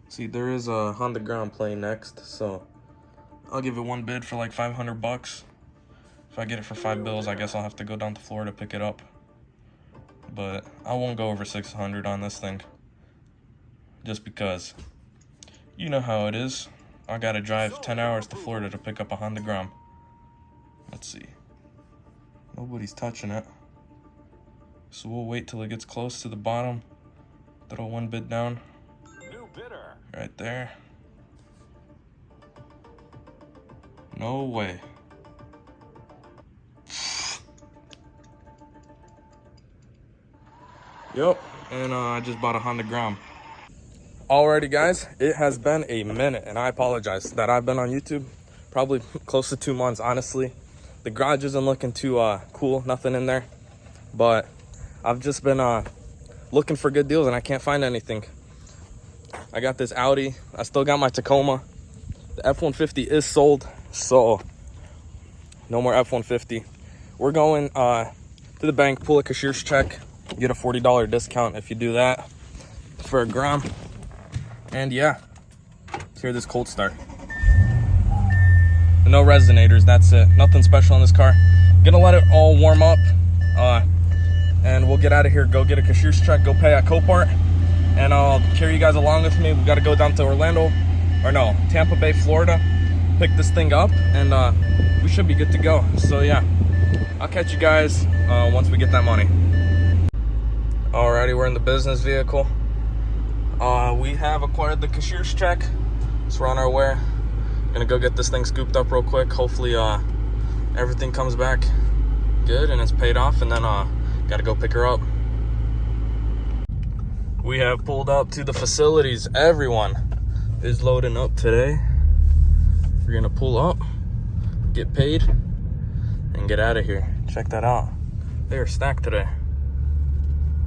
See, there is a Honda Grom playing next, so I'll give it one bid for like 500 bucks. If I get it for 5 bills, I guess I'll have to go down to Florida to pick it up. But I won't go over 600 on this thing. Just because, you know how it is. I gotta drive 10 hours to Florida to pick up a Honda Grom. Let's see. Nobody's touching it. So we'll wait till it gets close to the bottom. Throw one bid down. New bidder. Right there. No way. Yep, and I just bought a Honda Grom. Alrighty guys, it has been a minute, and I apologize that I've been on YouTube. Probably close to 2 months, honestly. The garage isn't looking too cool, nothing in there. But I've just been looking for good deals and I can't find anything. I got this Audi, I still got my Tacoma. The F-150 is sold, so no more F-150. We're going to the bank, pull a cashier's check, get a $40 discount if you do that for a Grom. And yeah, let's hear this cold start. No resonators, that's it. Nothing special in this car. Gonna let it all warm up, and we'll get out of here, go get a cashier's check, go pay at Copart, and I'll carry you guys along with me. We gotta go down to Tampa Bay, Florida, pick this thing up, and we should be good to go. So yeah, I'll catch you guys once we get that money. Alrighty, we're in the business vehicle. We have acquired the cashier's check, so we're on our way. Gonna go get this thing scooped up real quick. Hopefully everything comes back good and it's paid off, and then gotta go pick her up. We have pulled up to the facilities. Everyone is loading up today. We're gonna pull up, get paid, and get out of here. Check that out. They are stacked today.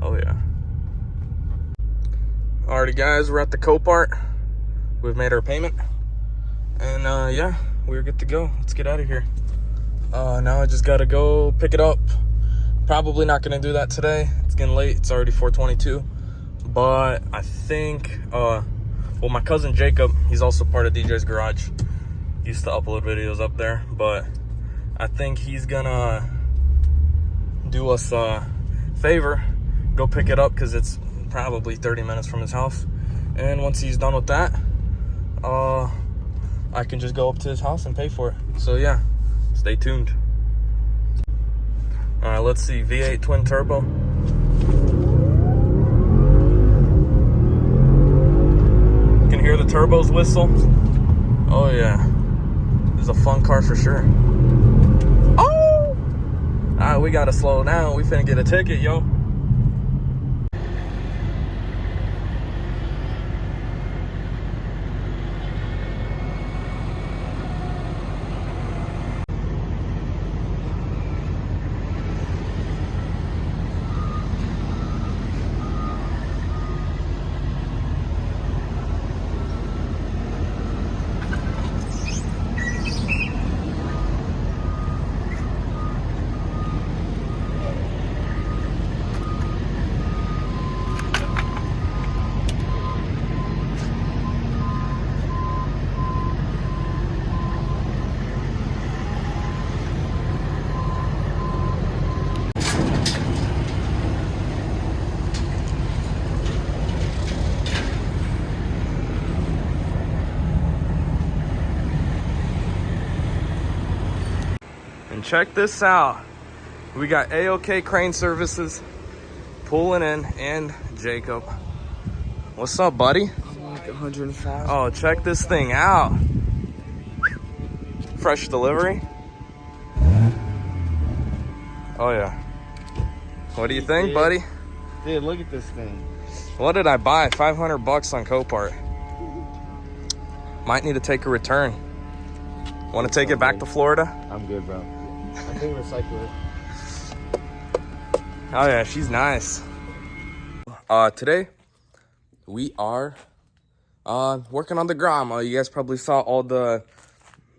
Oh yeah. Alrighty guys, we're at the Copart. We've made our payment. And yeah, we're good to go. Let's get out of here. Now I just gotta go pick it up. Probably not gonna do that today. It's getting late. It's already 4:22. But I think, well, my cousin Jacob, he's also part of DJ's Garage. He used to upload videos up there, but I think he's gonna do us a favor, go pick it up, because it's probably 30 minutes from his house. And once he's done with that, I can just go up to his house and pay for it. So yeah, stay tuned. All right, let's see, V8 twin turbo. You can hear the turbos whistle. Oh yeah, this is a fun car for sure. Oh! All right, we gotta slow down. We finna get a ticket, yo. And check this out. We got A-OK Crane Services pulling in, and Jacob. What's up, buddy? I'm like 105. Oh, check this thing out. Fresh delivery. Oh yeah. What do you think, buddy? Dude, look at this thing. What did I buy? 500 bucks on Copart. Might need to take a return. Want to take it back to Florida? I'm good, bro. I think recycle it. Oh yeah, she's nice. Today we are working on the Grom. You guys probably saw all the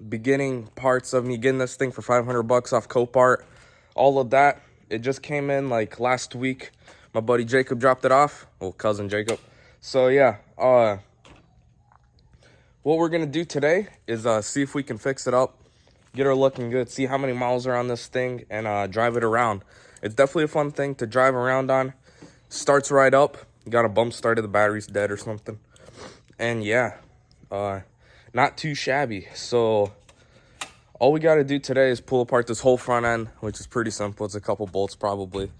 beginning parts of me getting this thing for 500 bucks off Copart. All of that, it just came in like last week. My buddy Jacob dropped it off. Well, cousin Jacob. So yeah, what we're gonna do today is see if we can fix it up, get her looking good, see how many miles are on this thing, and drive it around. It's definitely a fun thing to drive around on. Starts right up. You got a bump started, the battery's dead or something. And yeah, not too shabby. So all we got to do today is pull apart this whole front end, which is pretty simple. It's a couple bolts probably.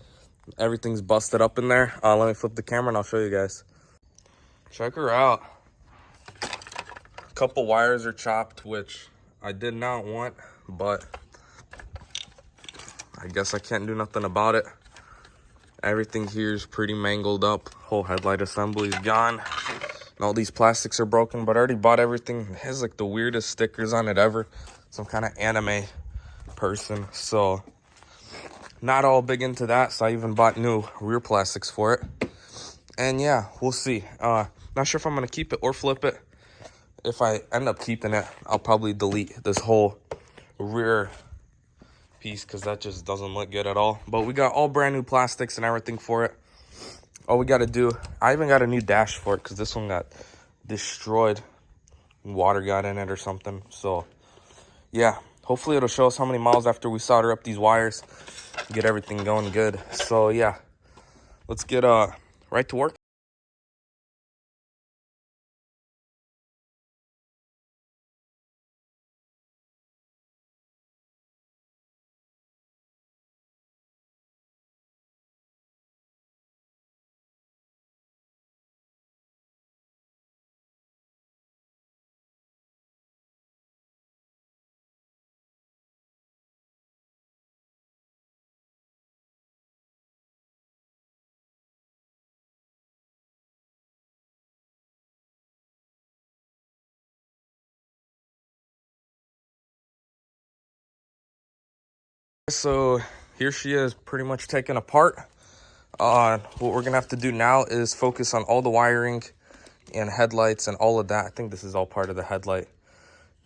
Everything's busted up in there. Let me flip the camera and I'll show you guys. Check her out. A couple wires are chopped, which I did not want, but I guess I can't do nothing about it. Everything here is pretty mangled up. Whole headlight assembly is gone. And all these plastics are broken, but I already bought everything. It has like the weirdest stickers on it ever. Some kind of anime person. So not all big into that. So I even bought new rear plastics for it. And yeah, we'll see. Not sure if I'm going to keep it or flip it. If I end up keeping it, I'll probably delete this whole rear piece because that just doesn't look good at all. But we got all brand new plastics and everything for it. All we got to do, I even got a new dash for it because this one got destroyed. Water got in it or something. So yeah, hopefully it'll show us how many miles after we solder up these wires, get everything going good. So yeah, let's get right to work. So here she is, pretty much taken apart. What we're gonna have to do now is focus on all the wiring and headlights and all of that. I think this is all part of the headlight.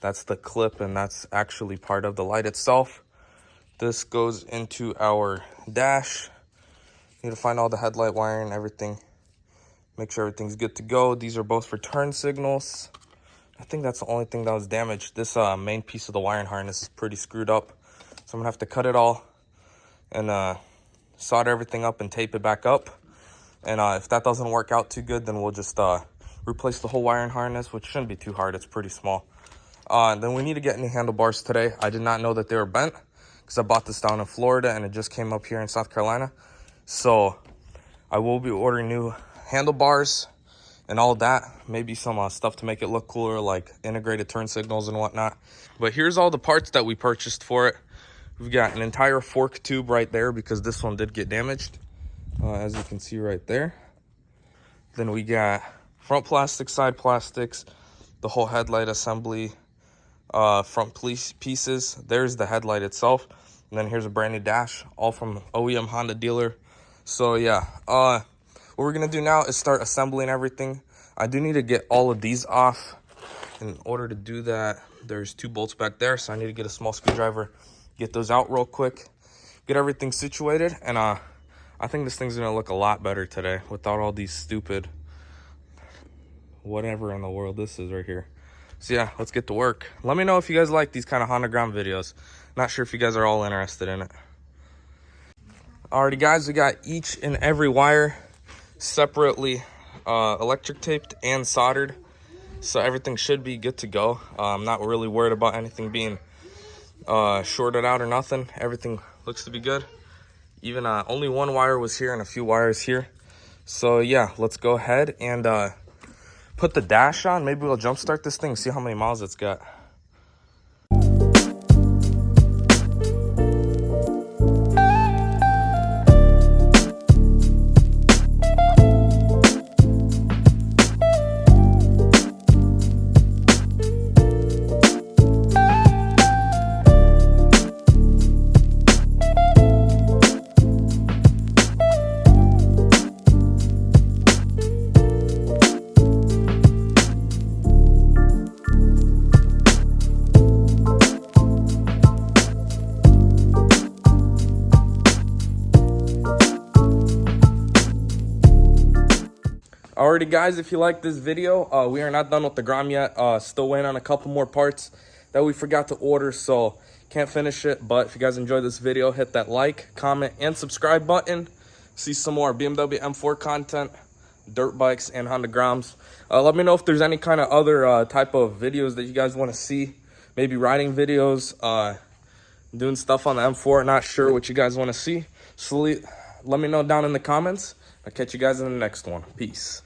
That's the clip, and that's actually part of the light itself. This goes into our dash. Need to find all the headlight wiring and everything. Make sure everything's good to go. These are both for turn signals. I think that's the only thing that was damaged. This main piece of the wiring harness is pretty screwed up. So I'm gonna have to cut it all and solder everything up and tape it back up. And if that doesn't work out too good, then we'll just replace the whole wiring harness, which shouldn't be too hard. It's pretty small. Then we need to get new handlebars today. I did not know that they were bent because I bought this down in Florida and it just came up here in South Carolina. So I will be ordering new handlebars and all that. Maybe some stuff to make it look cooler, like integrated turn signals and whatnot. But here's all the parts that we purchased for it. We've got an entire fork tube right there because this one did get damaged, as you can see right there. Then we got front plastics, side plastics, the whole headlight assembly, front pieces. There's the headlight itself. And then here's a brand new dash, all from OEM Honda dealer. So yeah, what we're gonna do now is start assembling everything. I do need to get all of these off. In order to do that, there's 2 bolts back there, so I need to get a small screwdriver, get those out real quick, get everything situated, and I think this thing's gonna look a lot better today without all these stupid whatever in the world this is right here. So yeah, let's get to work. Let me know if you guys like these kind of Honda Grom videos. Not sure if you guys are all interested in it. Alrighty guys, we got each and every wire separately electric taped and soldered, so everything should be good to go. I'm not really worried about anything being shorted out or nothing. Everything looks to be good. Even only one wire was here and a few wires here. So yeah, let's go ahead and put the dash on. Maybe we'll jump start this thing, see how many miles it's got. Alrighty, guys, if you like this video, we are not done with the Grom yet. Still waiting on a couple more parts that we forgot to order, so can't finish it. But if you guys enjoyed this video, hit that like, comment, and subscribe button. See some more BMW M4 content, dirt bikes, and Honda Groms. Let me know if there's any kind of other type of videos that you guys want to see. Maybe riding videos, doing stuff on the M4. Not sure what you guys want to see. So let me know down in the comments. I'll catch you guys in the next one. Peace.